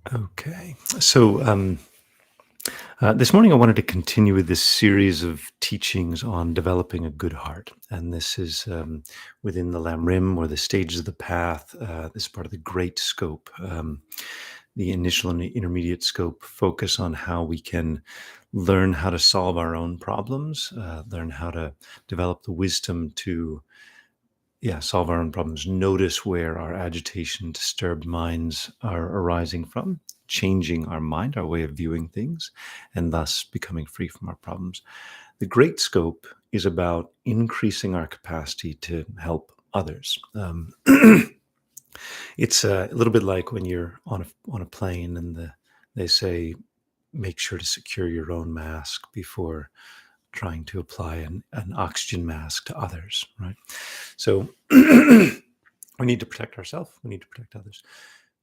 Okay. So this morning I wanted to continue with this series of teachings on developing a good heart. And this is within the Lam Rim or the stages of the path. This is part of the great scope. The initial and the intermediate scope focus on how we can learn how to solve our own problems, learn how to develop the wisdom to solve our own problems, notice where our agitation, disturbed minds are arising from, changing our mind, our way of viewing things, and thus becoming free from our problems. The great scope is about increasing our capacity to help others. It's a little bit like when you're on a plane and they say, make sure to secure your own mask before trying to apply an oxygen mask to others, right? So we need to protect ourselves. We need to protect others.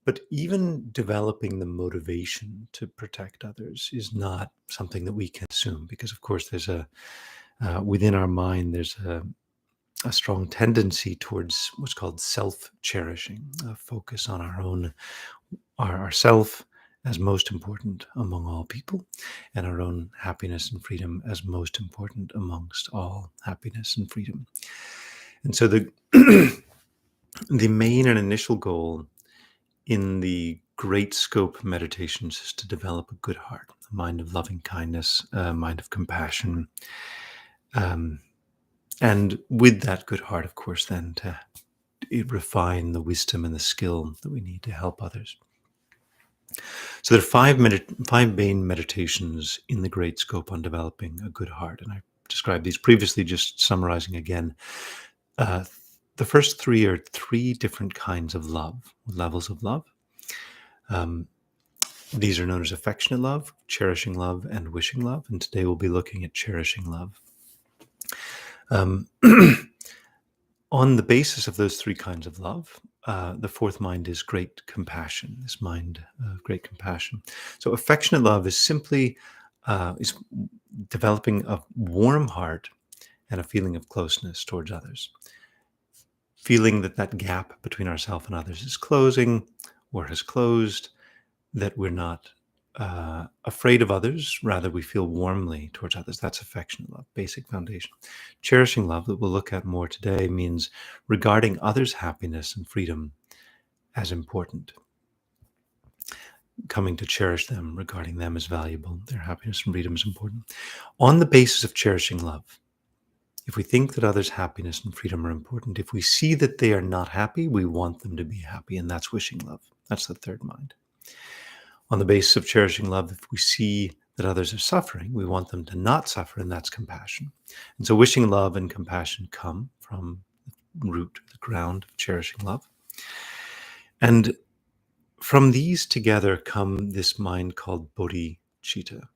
But even developing the motivation to protect others is not something that we can assume, because, of course, there's within our mind, there's a strong tendency towards what's called self-cherishing, a focus on our own, ourself as most important among all people, and our own happiness and freedom as most important amongst all happiness and freedom. And so the the main and initial goal in the great scope meditations is to develop a good heart, a mind of loving kindness, a mind of compassion. And with that good heart, of course, then to refine the wisdom and the skill that we need to help others. So there are five main meditations in the great scope on developing a good heart. And I described these previously, just summarizing again. The first three are three different kinds of love, levels of love. These are known as affectionate love, cherishing love, and wishing love. And today we'll be looking at cherishing love. On the basis of those three kinds of love, the fourth mind is great compassion, this mind of great compassion. So affectionate love is simply is developing a warm heart and a feeling of closeness towards others. Feeling that gap between ourselves and others is closing or has closed, that we're not afraid of others, rather we feel warmly towards others. That's affectionate love, basic foundation. Cherishing love, that we'll look at more today, means regarding others' happiness and freedom as important. Coming to cherish them, regarding them as valuable, their happiness and freedom is important. On the basis of cherishing love, if we think that others' happiness and freedom are important, if we see that they are not happy, we want them to be happy, and that's wishing love. That's the third mind. On the basis of cherishing love, if we see that others are suffering, we want them to not suffer, and that's compassion. And so wishing love and compassion come from the root, the ground of cherishing love. And from these together come this mind called bodhicitta.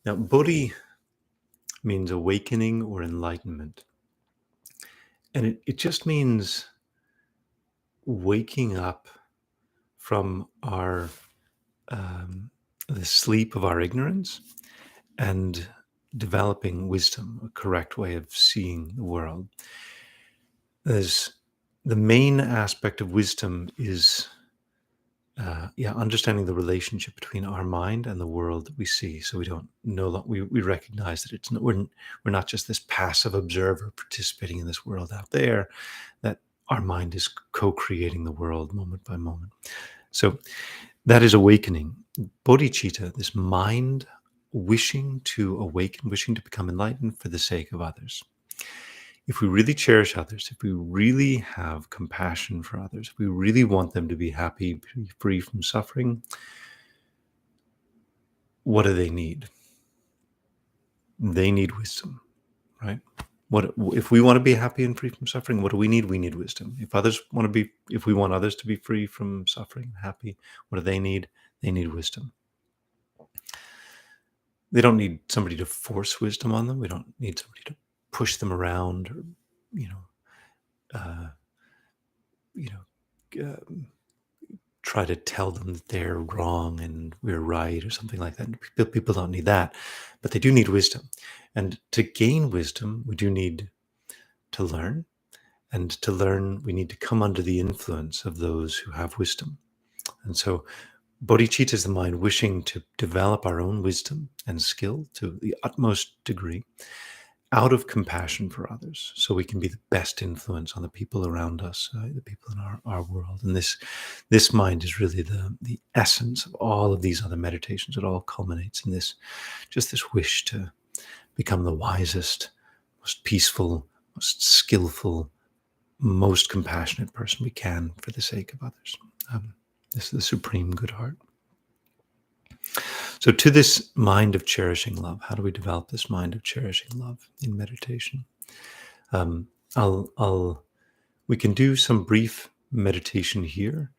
Now, bodhi means awakening or enlightenment. And it just means waking up from our the sleep of our ignorance and developing wisdom, a correct way of seeing the world. There's the main aspect of wisdom is understanding the relationship between our mind and the world that we see. So we don't know that we recognize that we're not just this passive observer participating in this world out there, that our mind is co-creating the world moment by moment. So that is awakening. Bodhicitta, this mind wishing to awaken, wishing to become enlightened for the sake of others. If we really cherish others, if we really have compassion for others, if we really want them to be happy, be free from suffering, what do they need? They need wisdom, right? If we want to be happy and free from suffering, what do we need? We need wisdom. If we want others to be free from suffering and happy, what do they need? They need wisdom. They don't need somebody to force wisdom on them. We don't need somebody to push them around or, try to tell them that they're wrong and we're right or something like that. People don't need that, but they do need wisdom. And to gain wisdom, we do need to learn. And to learn, we need to come under the influence of those who have wisdom. And so Bodhicitta is the mind wishing to develop our own wisdom and skill to the utmost degree out of compassion for others, so we can be the best influence on the people around us, the people in our world. And this mind is really the essence of all of these other meditations. It all culminates in this wish to become the wisest, most peaceful, most skillful, most compassionate person we can for the sake of others. This is the supreme good heart. So to this mind of cherishing love, how do we develop this mind of cherishing love in meditation? Um, we can do some brief meditation here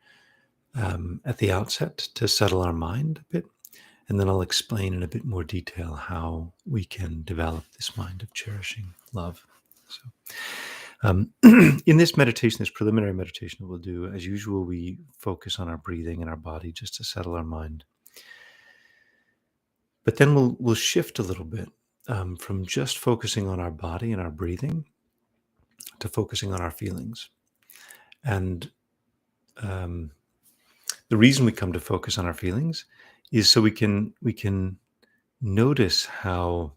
at the outset to settle our mind a bit, and then I'll explain in a bit more detail how we can develop this mind of cherishing love. So, in this meditation, this preliminary meditation that we'll do, as usual, we focus on our breathing and our body just to settle our mind. But then we'll shift a little bit from just focusing on our body and our breathing to focusing on our feelings. And the reason we come to focus on our feelings is so we can notice how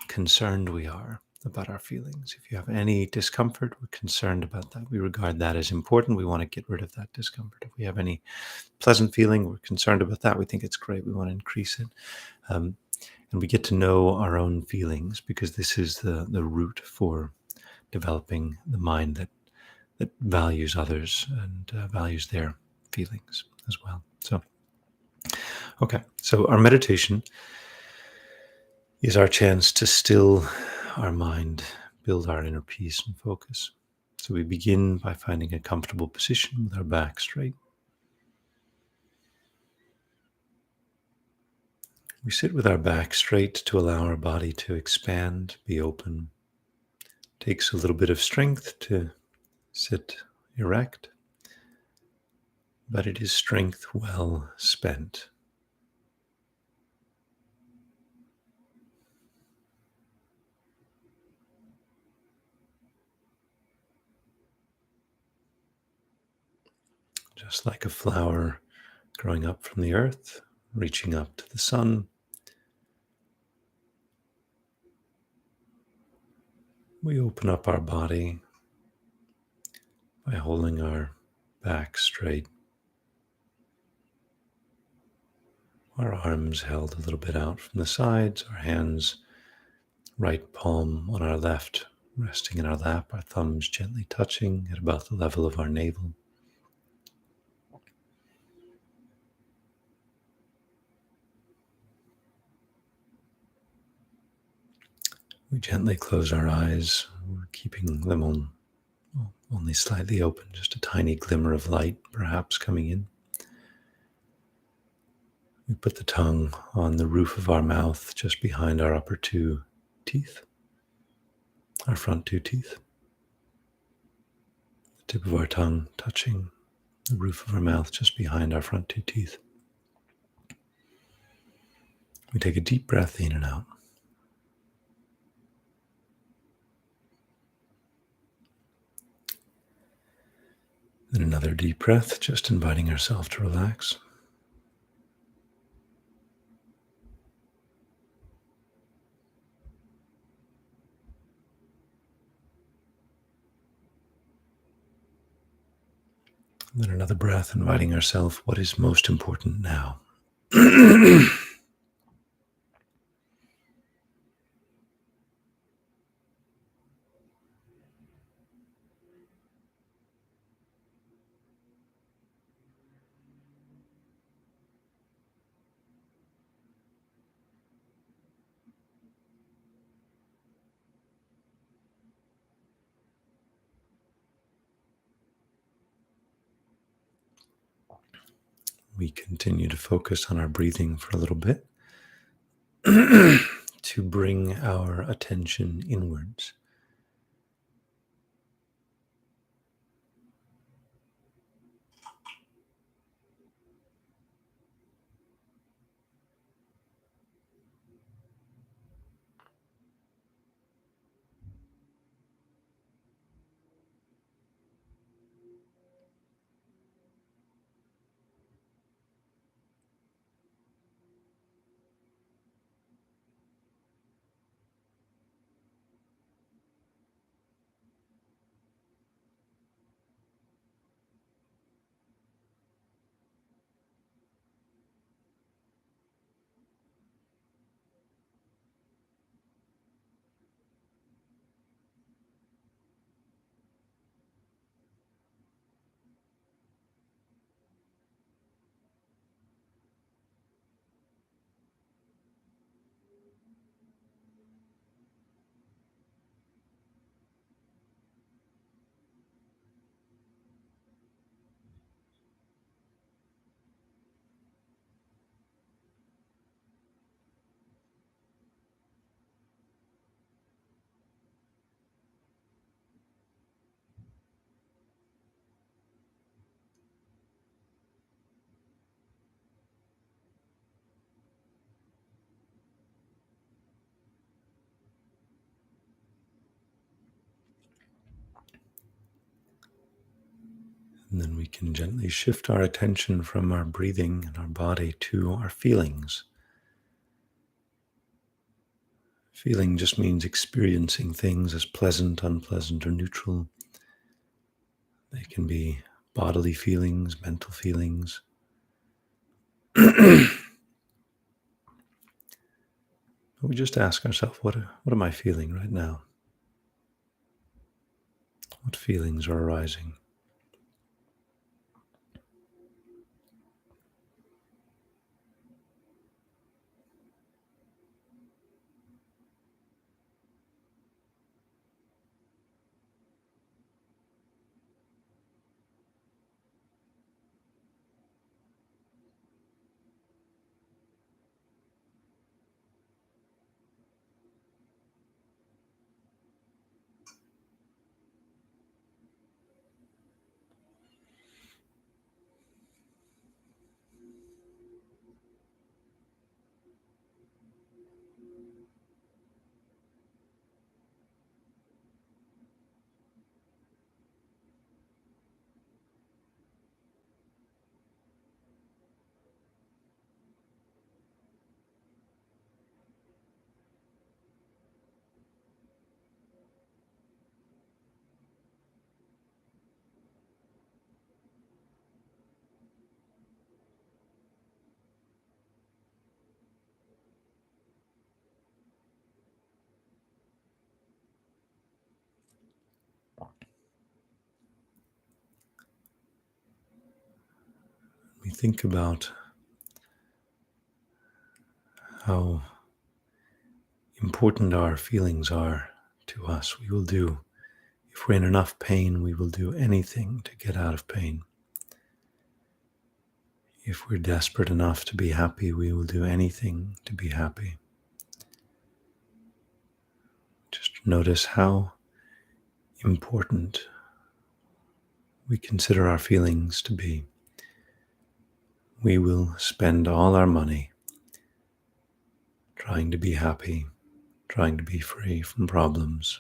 concerned we are about our feelings. If you have any discomfort, we're concerned about that. We regard that as important. We want to get rid of that discomfort. If we have any pleasant feeling, we're concerned about that. We think it's great. We want to increase it. And we get to know our own feelings, because this is the root for developing the mind that values others and values their feelings as well. So, okay. So our meditation is our chance to still our mind, build our inner peace and focus. So we begin by finding a comfortable position with our back straight. We sit with our back straight to allow our body to expand, be open. It takes a little bit of strength to sit erect, but it is strength well spent. Just like a flower growing up from the earth, reaching up to the sun, we open up our body by holding our back straight, our arms held a little bit out from the sides, our hands, right palm on our left, resting in our lap, our thumbs gently touching at about the level of our navel. We gently close our eyes, we're keeping them only slightly open, just a tiny glimmer of light perhaps coming in. We put the tongue on the roof of our mouth, just behind our upper two teeth, our front two teeth. The tip of our tongue touching the roof of our mouth, just behind our front two teeth. We take a deep breath in and out. Then another deep breath, just inviting ourselves to relax. And then another breath, inviting ourselves, what is most important now? We continue to focus on our breathing for a little bit to bring our attention inwards. And then we can gently shift our attention from our breathing and our body to our feelings. Feeling just means experiencing things as pleasant, unpleasant, or neutral. They can be bodily feelings, mental feelings. We just ask ourselves, what am I feeling right now? What feelings are arising? We think about how important our feelings are to us. We will do, if we're in enough pain, we will do anything to get out of pain. If we're desperate enough to be happy, we will do anything to be happy. Just notice how important we consider our feelings to be. We will spend all our money trying to be happy, trying to be free from problems.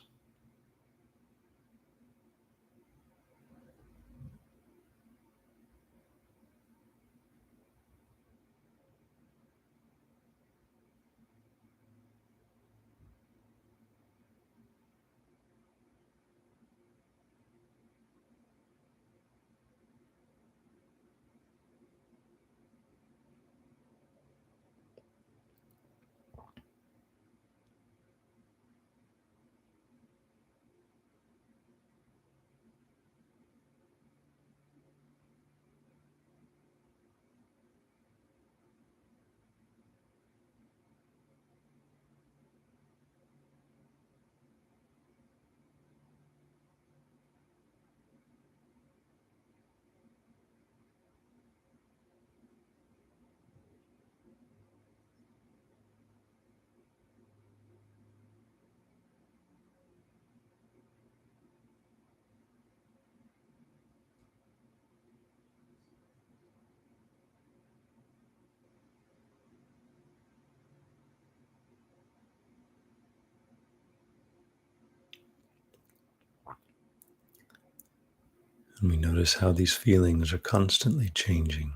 And we notice how these feelings are constantly changing.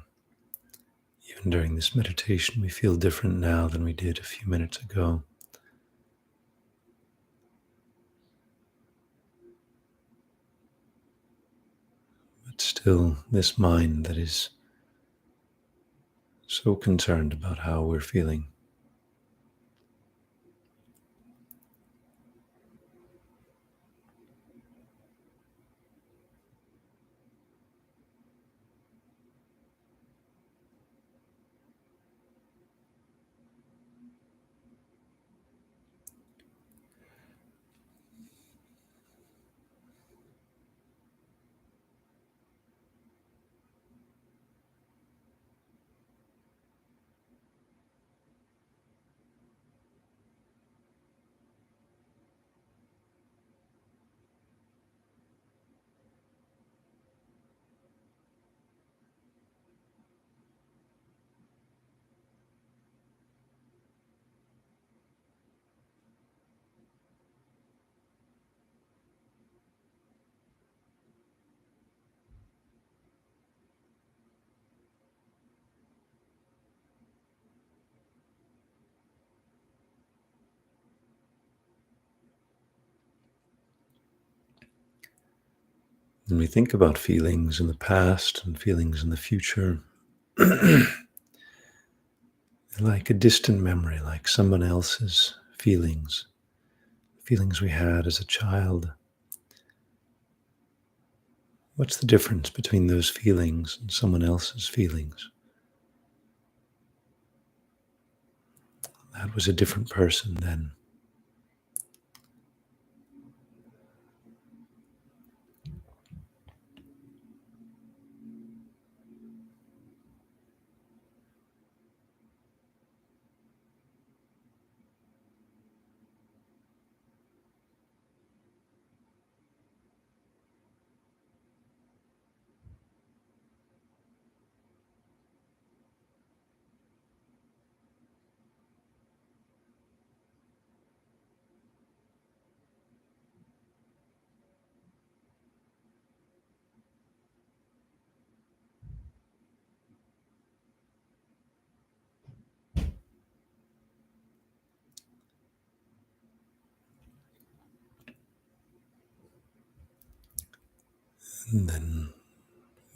Even during this meditation, we feel different now than we did a few minutes ago. But still, this mind that is so concerned about how we're feeling. When we think about feelings in the past and feelings in the future, they're like a distant memory, like someone else's feelings we had as a child. What's the difference between those feelings and someone else's feelings? That was a different person then. And then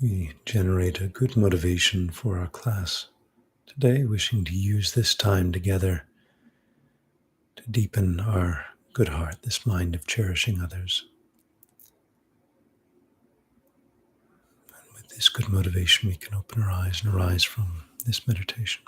we generate a good motivation for our class today, wishing to use this time together to deepen our good heart, this mind of cherishing others. With this good motivation, we can open our eyes and arise from this meditation.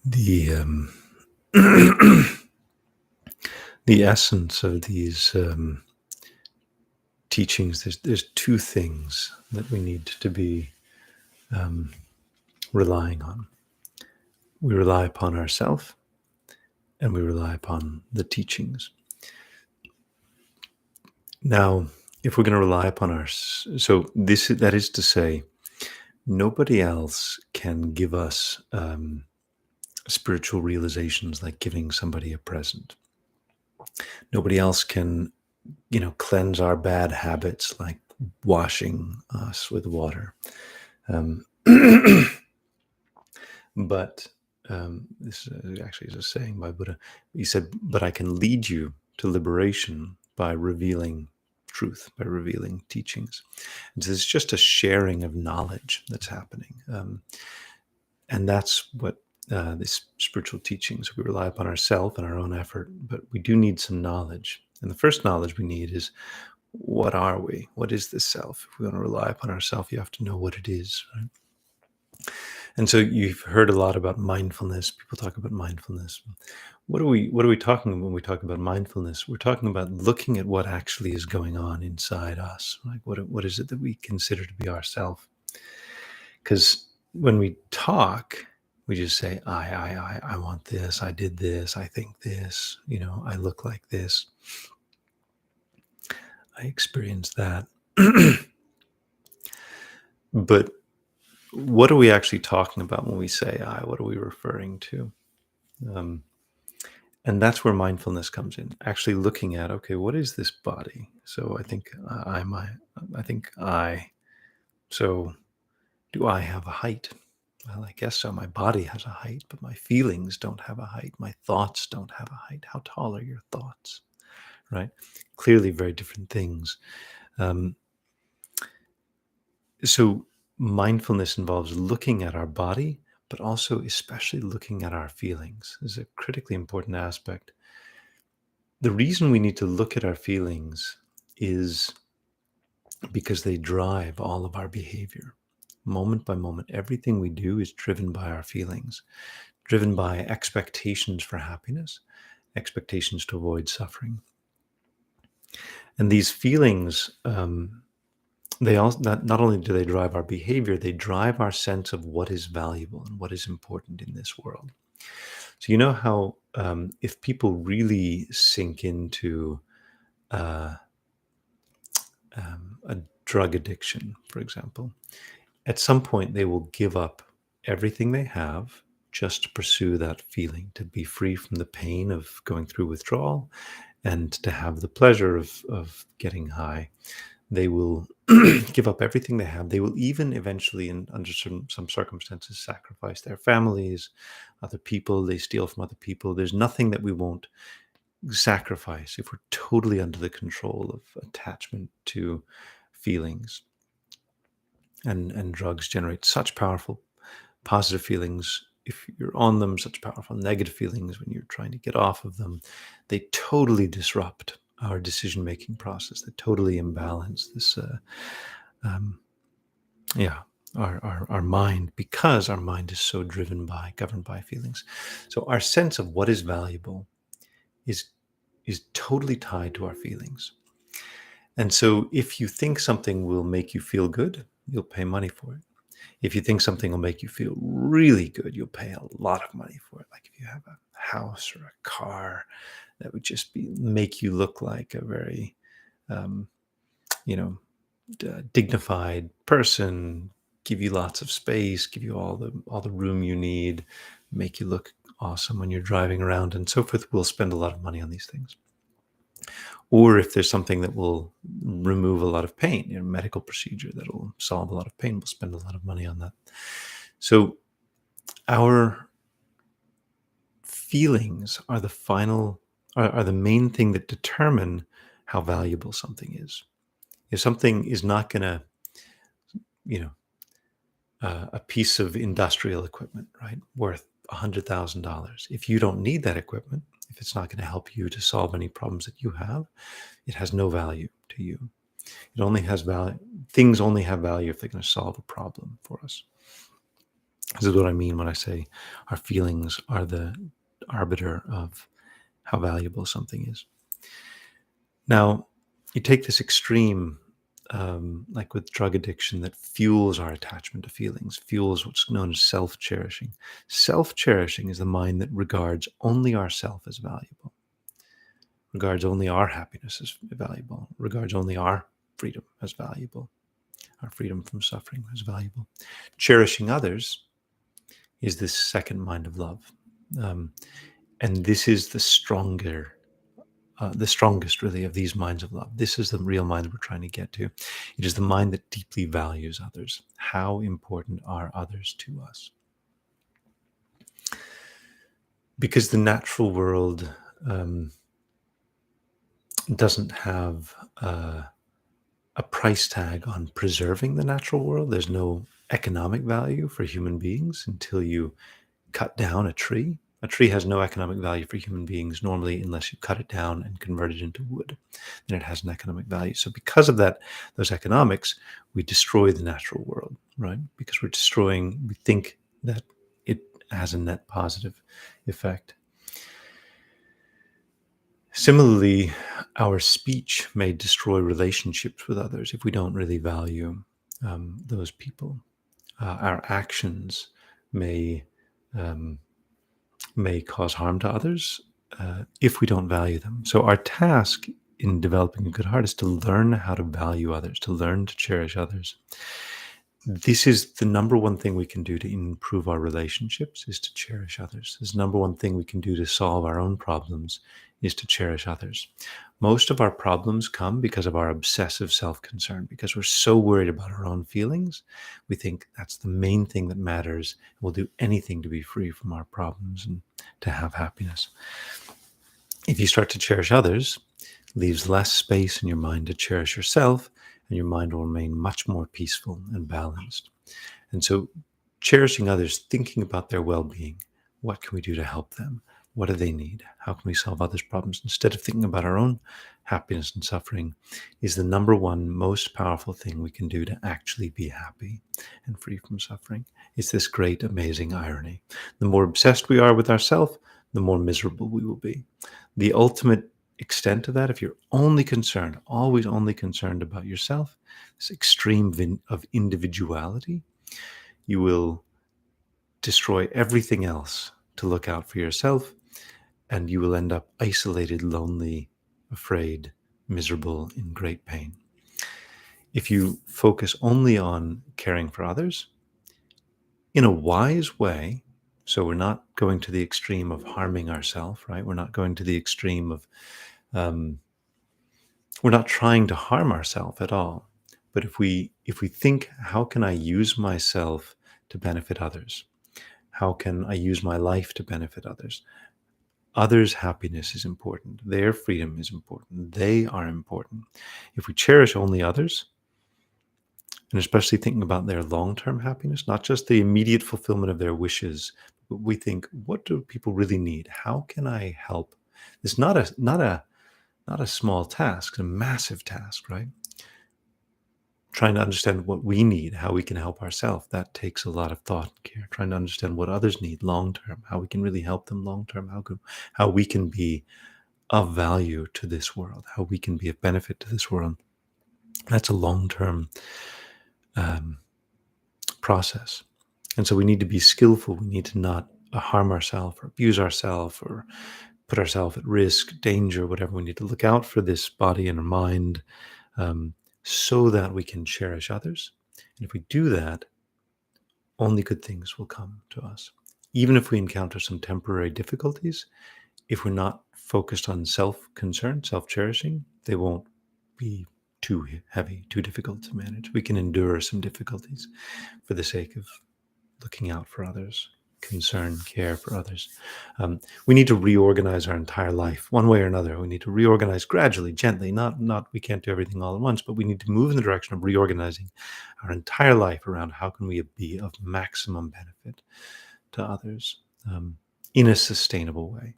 The the essence of these teachings, there's two things that we need to be relying on. We rely upon ourselves, and we rely upon the teachings. Now, if we're going to rely upon that is to say, nobody else can give us spiritual realizations like giving somebody a present. Nobody else can, cleanse our bad habits like washing us with water. But this actually is a saying by Buddha. He said, "But I can lead you to liberation by revealing truth, by revealing teachings." And so it's just a sharing of knowledge that's happening. And that's what these spiritual teachings, we rely upon ourselves and our own effort, but we do need some knowledge. And the first knowledge we need is, what are we? What is this self? If we want to rely upon ourselves, you have to know what it is, right? And so you've heard a lot about mindfulness. People talk about mindfulness. What are we talking about when we talk about mindfulness? We're talking about looking at what actually is going on inside us. Like what is it that we consider to be ourself? Because when we talk, we just say, I want this, I did this, I think this, I look like this, I experienced that. But what are we actually talking about when we say I? What are we referring to? And that's where mindfulness comes in. Actually looking at, okay, what is this body? So I think so do I have a height? Well, I guess so. My body has a height, but my feelings don't have a height. My thoughts don't have a height. How tall are your thoughts? Right? Clearly very different things. So mindfulness involves looking at our body, but also especially looking at our feelings. This is a critically important aspect. The reason we need to look at our feelings is because they drive all of our behavior. Moment by moment, everything we do is driven by our feelings, driven by expectations for happiness, expectations to avoid suffering. And these feelings, they also not only do they drive our behavior, they drive our sense of what is valuable and what is important in this world. So you know how if people really sink into a drug addiction, for example, at some point they will give up everything they have just to pursue that feeling, to be free from the pain of going through withdrawal and to have the pleasure of getting high. They will give up everything they have. They will even eventually, under some circumstances, sacrifice their families, other people. They steal from other people. There's nothing that we won't sacrifice if we're totally under the control of attachment to feelings. And drugs generate such powerful positive feelings if you're on them, such powerful negative feelings when you're trying to get off of them. They totally disrupt our decision-making process. They totally imbalance this yeah, our mind, because our mind is so governed by feelings. So our sense of what is valuable is totally tied to our feelings. And so if you think something will make you feel good, you'll pay money for it. If you think something will make you feel really good, you'll pay a lot of money for it. Like if you have a house or a car that would just make you look like a very, um, you know, dignified person, give you lots of space, give you all the room you need, make you look awesome when you're driving around and so forth, we'll spend a lot of money on these things. Or if there's something that will remove a lot of pain, a medical procedure that will solve a lot of pain, we'll spend a lot of money on that. So our feelings are the main thing that determine how valuable something is. If something is not going to, a piece of industrial equipment, right, worth $100,000. If you don't need that equipment, if it's not going to help you to solve any problems that you have, it has no value to you. It only has value. Things only have value if they're going to solve a problem for us. This is what I mean when I say our feelings are the arbiter of how valuable something is. Now, you take this extreme, like with drug addiction, that fuels our attachment to feelings, fuels what's known as self-cherishing. Self-cherishing is the mind that regards only ourself as valuable, regards only our happiness as valuable, regards only our freedom as valuable, our freedom from suffering as valuable. Cherishing others is this second mind of love. And this is the strongest really of these minds of love. This is the real mind that we're trying to get to. It is the mind that deeply values others. How important are others to us? Because the natural world doesn't have a price tag on preserving the natural world. There's no economic value for human beings until you cut down a tree. A tree has no economic value for human beings normally unless you cut it down and convert it into wood. Then it has an economic value. So because of that, those economics, we destroy the natural world, right? Because we think that it has a net positive effect. Similarly, our speech may destroy relationships with others if we don't really value those people. Our actions may cause harm to others if we don't value them. So our task in developing a good heart is to learn how to value others, to learn to cherish others. This is the number one thing we can do to improve our relationships, is to cherish others. This is the number one thing we can do to solve our own problems, is to cherish others. Most of our problems come because of our obsessive self-concern, because we're so worried about our own feelings. We think that's the main thing that matters. We'll do anything to be free from our problems and to have happiness. If you start to cherish others, it leaves less space in your mind to cherish yourself, and your mind will remain much more peaceful and balanced. And so cherishing others, thinking about their well-being, what can we do to help them? What do they need? How can we solve others' problems? Instead of thinking about our own happiness and suffering, is the number one most powerful thing we can do to actually be happy and free from suffering. It's this great, amazing irony. The more obsessed we are with ourselves, the more miserable we will be. The ultimate extent of that, if you're only concerned, always only concerned about yourself, this extreme of individuality, you will destroy everything else to look out for yourself, and you will end up isolated, lonely, afraid, miserable, in great pain. If you focus only on caring for others in a wise way, so we're not going to the extreme of harming ourselves, right? We're not going to the extreme of, um, we're not trying to harm ourselves at all. But if we think, how can I use myself to benefit others? How can I use my life to benefit others? Others' happiness is important. Their freedom is important. They are important. If we cherish only others, and especially thinking about their long-term happiness, not just the immediate fulfillment of their wishes, but we think, what do people really need? How can I help? It's not a small task, it's a massive task, right? Trying to understand what we need, how we can help ourselves, that takes a lot of thought and care. Trying to understand what others need long term, how we can really help them long term, how we can be of value to this world, how we can be of benefit to this world. That's a long term process. And so we need to be skillful. We need to not harm ourselves or abuse ourselves or put ourselves at risk, danger, whatever. We need to look out for this body and our mind, so that we can cherish others. And if we do that, only good things will come to us. Even if we encounter some temporary difficulties, if we're not focused on self-concern, self-cherishing, they won't be too heavy, too difficult to manage. We can endure some difficulties for the sake of looking out for others, concern, care for others. We need to reorganize our entire life one way or another. We need to reorganize gradually, gently, not we can't do everything all at once, but we need to move in the direction of reorganizing our entire life around how can we be of maximum benefit to others, in a sustainable way.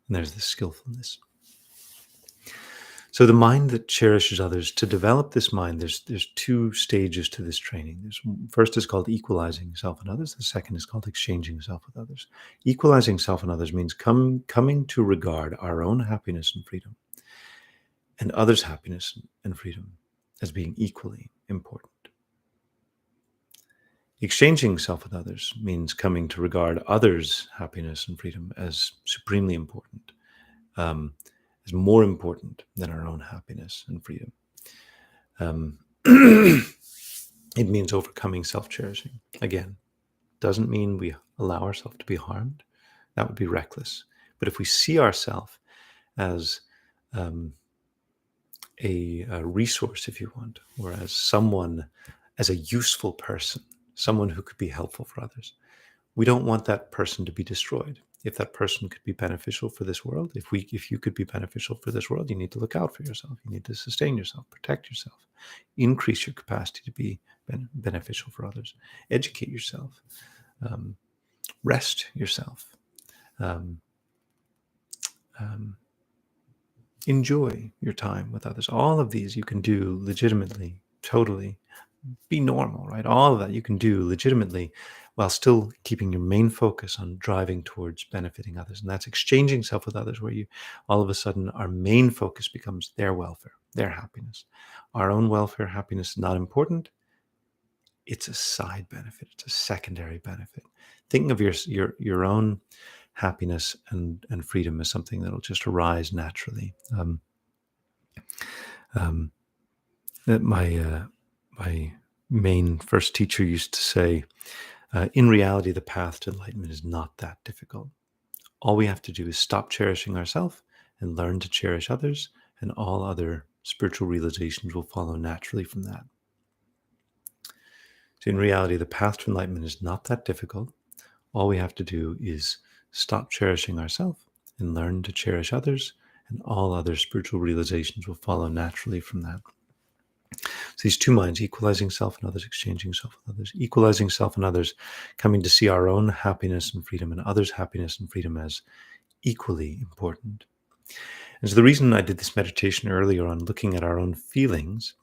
And there's the skillfulness. So the mind that cherishes others, to develop this mind, there's two stages to this training. First is called equalizing self and others. The second is called exchanging self with others. Equalizing self and others means coming to regard our own happiness and freedom and others' happiness and freedom as being equally important. Exchanging self with others means coming to regard others' happiness and freedom as supremely important. Is more important than our own happiness and freedom. It means overcoming self-cherishing. Again, doesn't mean we allow ourselves to be harmed. That would be reckless. But if we see ourselves as a resource, if you want, or as someone, as a useful person, someone who could be helpful for others, we don't want that person to be destroyed. If that person could be beneficial for this world, if you could be beneficial for this world, you need to look out for yourself. You need to sustain yourself, protect yourself, increase your capacity to be beneficial for others, educate yourself, rest yourself, enjoy your time with others. All of these you can do legitimately, totally. Be normal, right? All of that you can do legitimately while still keeping your main focus on driving towards benefiting others. And that's exchanging self with others, where you all of a sudden our main focus becomes their welfare, their happiness. Our own welfare, happiness is not important. It's a side benefit. It's a secondary benefit. Thinking of your own happiness and freedom as something that'll just arise naturally. My main first teacher used to say, in reality, the path to enlightenment is not that difficult. All we have to do is stop cherishing ourselves and learn to cherish others, and all other spiritual realizations will follow naturally from that. So in reality, the path to enlightenment is not that difficult. All we have to do is stop cherishing ourselves and learn to cherish others, and all other spiritual realizations will follow naturally from that. So these two minds, equalizing self and others, exchanging self with others, equalizing self and others, coming to see our own happiness and freedom and others' happiness and freedom as equally important. And so the reason I did this meditation earlier on looking at our own feelings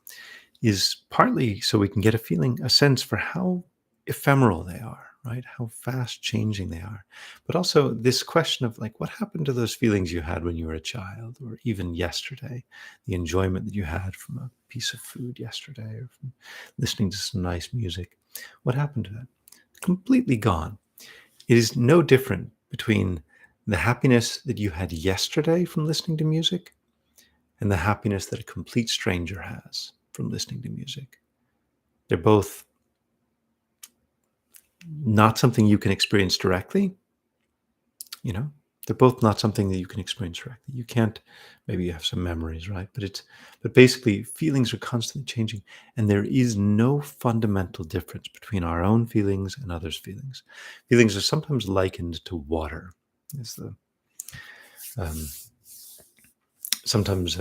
is partly so we can get a sense for how ephemeral they are, right? How fast changing they are. But also this question of like, what happened to those feelings you had when you were a child, or even yesterday, the enjoyment that you had from a piece of food yesterday, or from listening to some nice music. What happened to that? Completely gone. It is no different between the happiness that you had yesterday from listening to music and the happiness that a complete stranger has from listening to music. They're both not something you can experience directly. They're both not something that you can experience directly. You can't. Maybe you have some memories, right? But basically feelings are constantly changing, and there is no fundamental difference between our own feelings and others' feelings. Feelings are sometimes likened to water. Is the um, Sometimes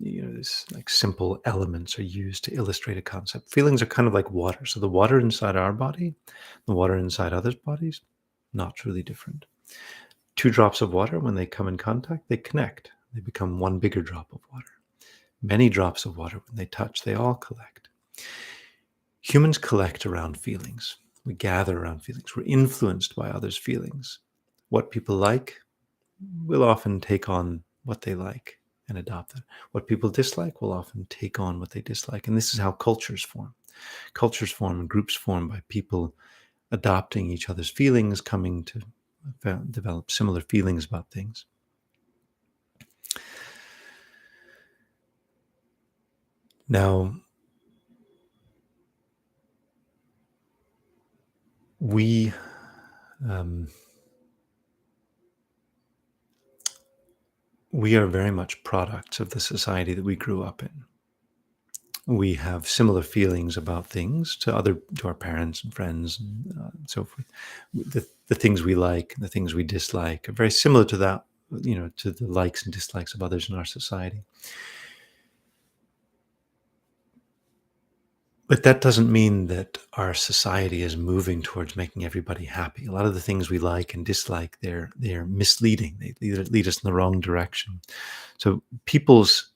this like simple elements are used to illustrate a concept. Feelings are kind of like water. So the water inside our body, the water inside others' bodies, not truly different. 2 drops of water, when they come in contact, they connect. They become one bigger drop of water. Many drops of water, when they touch, they all collect. Humans collect around feelings. We gather around feelings. We're influenced by others' feelings. What people like will often take on what they like and adopt it. What people dislike will often take on what they dislike. And this is how cultures form. Cultures form and groups form by people adopting each other's feelings, coming to develop similar feelings about things. Now, we are very much products of the society that we grew up in. We have similar feelings about things to our parents and friends and so forth. The things we like and the things we dislike are very similar to that, to the likes and dislikes of others in our society. But that doesn't mean that our society is moving towards making everybody happy. A lot of the things we like and dislike, they're misleading. They lead us in the wrong direction. So people's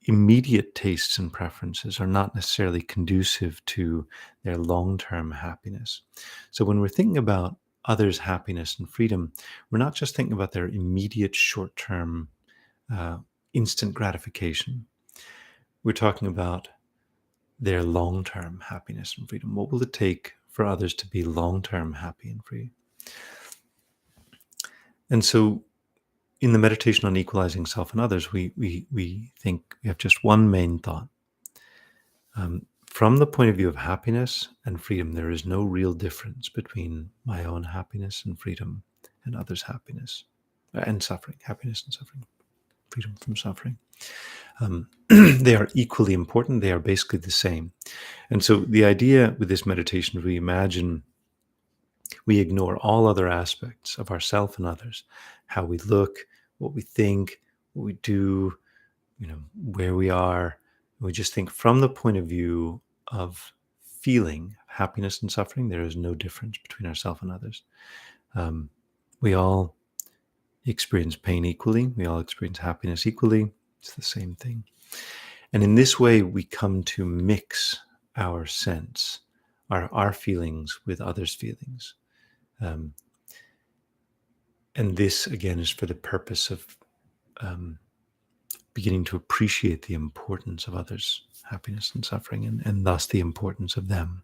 immediate tastes and preferences are not necessarily conducive to their long-term happiness. So when we're thinking about others' happiness and freedom, we're not just thinking about their immediate short-term instant gratification. We're talking about their long-term happiness and freedom. What will it take for others to be long-term happy and free? And so in the meditation on equalizing self and others, we think we have just one main thought. From the point of view of happiness and freedom, there is no real difference between my own happiness and freedom and others' happiness and suffering, happiness and suffering, freedom from suffering. They are equally important. They are basically the same. And so the idea with this meditation, we imagine we ignore all other aspects of ourself and others, how we look, what we think, what we do, where we are. We just think from the point of view of feeling happiness and suffering, there is no difference between ourselves and others. We all experience pain equally. We all experience happiness equally. It's the same thing. And in this way, we come to mix our sense, our feelings with others' feelings. And this, again, is for the purpose of beginning to appreciate the importance of others' happiness and suffering, and thus the importance of them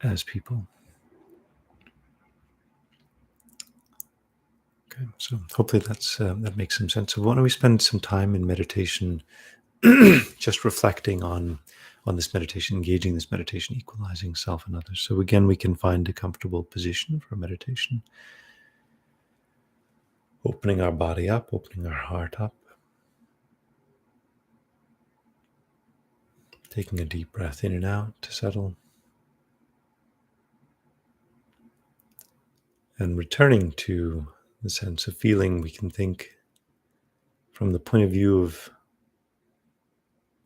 as people. Okay, so hopefully that makes some sense. So why don't we spend some time in meditation just reflecting on this meditation, engaging this meditation, equalizing self and others. So again, we can find a comfortable position for meditation. Opening our body up, opening our heart up. Taking a deep breath in and out to settle. And returning to the sense of feeling, we can think from the point of view of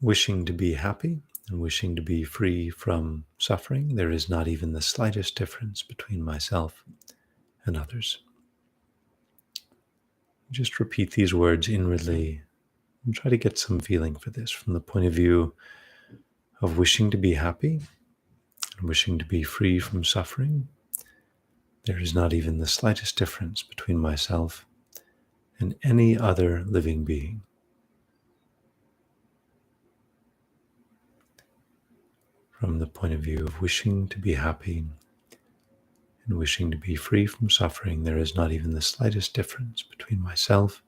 wishing to be happy and wishing to be free from suffering. There is not even the slightest difference between myself and others. Just repeat these words inwardly and try to get some feeling for this from the point of view of wishing to be happy and wishing to be free from suffering. There is not even the slightest difference between myself and any other living being. From the point of view of wishing to be happy and wishing to be free from suffering, there is not even the slightest difference between myself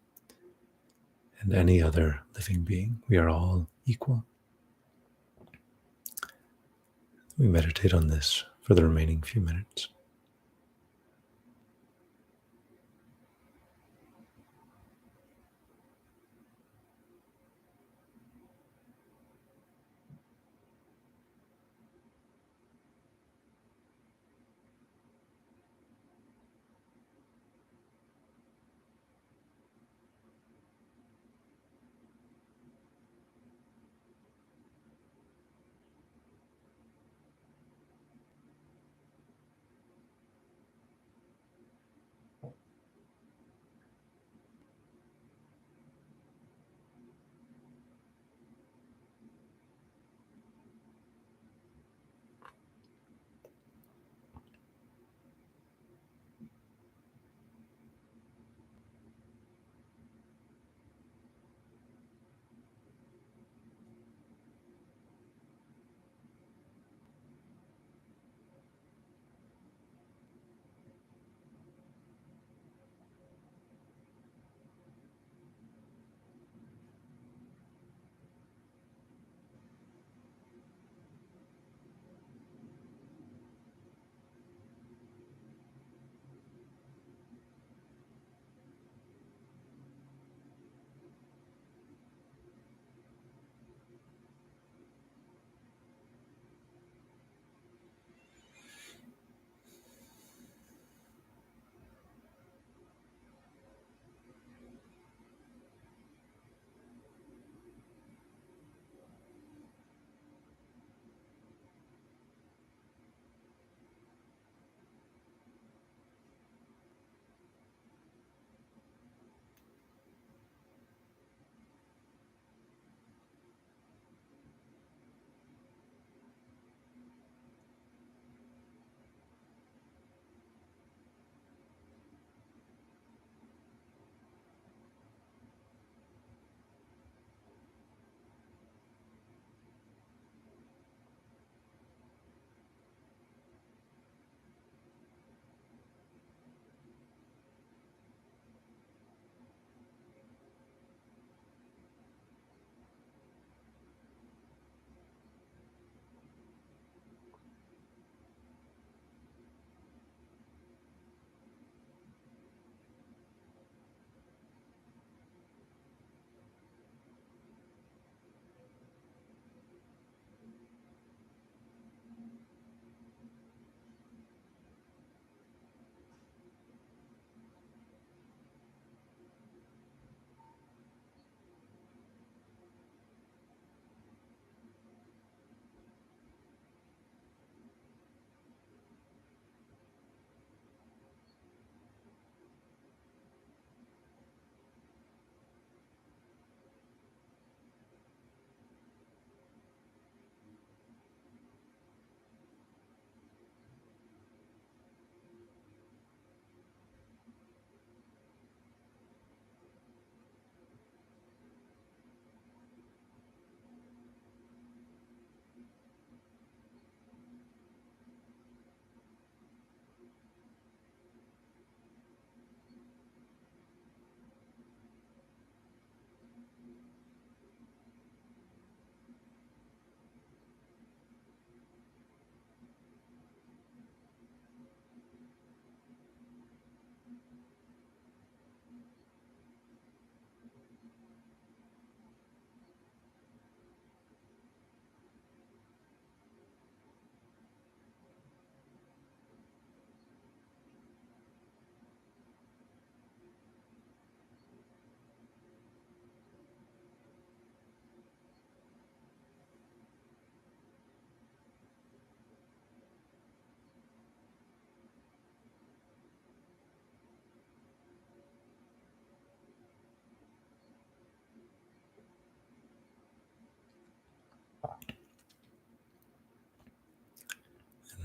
and any other living being. We are all equal. we meditate on this for the remaining few minutes.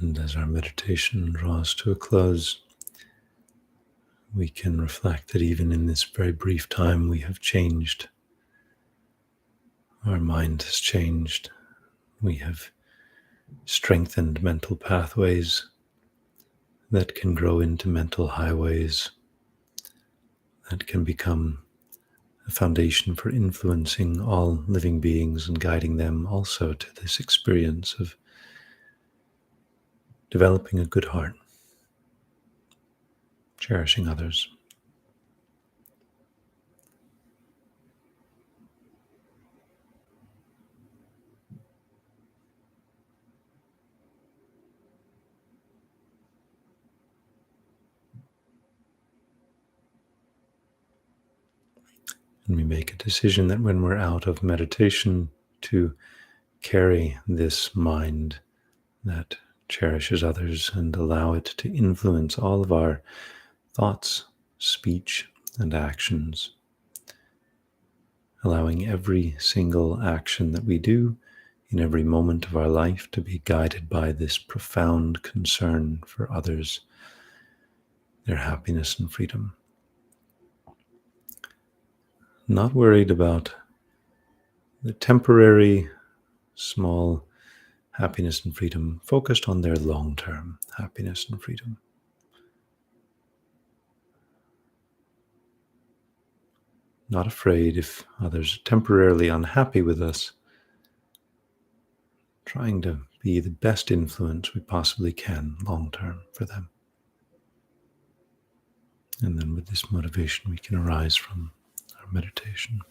And as our meditation draws to a close, we can reflect that even in this very brief time, we have changed. Our mind has changed. We have strengthened mental pathways that can grow into mental highways that can become a foundation for influencing all living beings and guiding them also to this experience of developing a good heart, cherishing others. And we make a decision that when we're out of meditation, to carry this mind that cherishes others and allow it to influence all of our thoughts, speech, and actions, allowing every single action that we do in every moment of our life to be guided by this profound concern for others, their happiness and freedom. Not worried about the temporary, small happiness and freedom, focused on their long-term happiness and freedom. Not afraid if others are temporarily unhappy with us, trying to be the best influence we possibly can long-term for them. And then with this motivation, we can arise from our meditation.